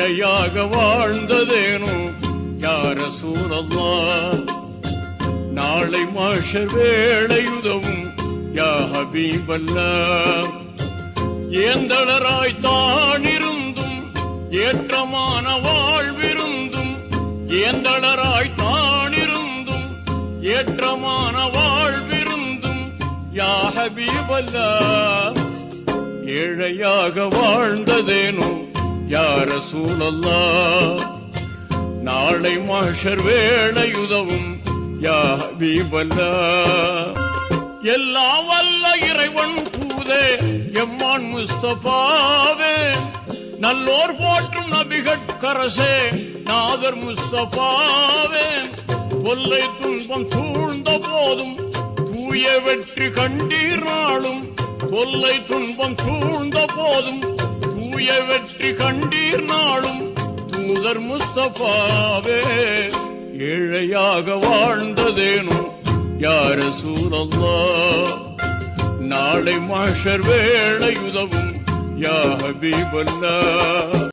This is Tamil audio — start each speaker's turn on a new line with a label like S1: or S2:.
S1: ஏழையாக வாழ்ந்ததேனோ யா ரசூலல்லாஹ். நாளை மஹ்ஷர் வேளை உதவும் யா ஹபீபல்லாஹ். ஏந்தளராய் தான் இருந்தும் ஏற்றமான வாழ்விருந்தும், ஏந்தளராய் தான் இருந்தும் ஏற்றமான வாழ்விருந்தும் யா ஹபீபல்லாஹ். ஏழையாக வாழ்ந்ததேனோ யா ரசூலல்லாஹ். நாளை மஹ்ஷர் வேளை உதவும் யா ஹபீபல்லாஹ். எல்லாம் வல்ல இறைவன் தூதே எம்மான் முஸ்தபாவே, நல்லோர் போற்றும் நபிகட்கரசே நாதர் முஸ்தபாவே. கொல்லை துன்பம் சூழ்ந்த போதும் தூய வெற்றி கண்டீர் நாளும், கொல்லை துன்பம் சூழ்ந்த போதும் தூய வெற்றி கண்டீர் நாளும் தூதர் முஸ்தபாவே. ஏழையாக வாழ்ந்ததேனோ யா ரசூலல்லாஹ். நாளை மஹ்ஷர் வேளை உதவும் யா ஹபீபல்லாஹ்.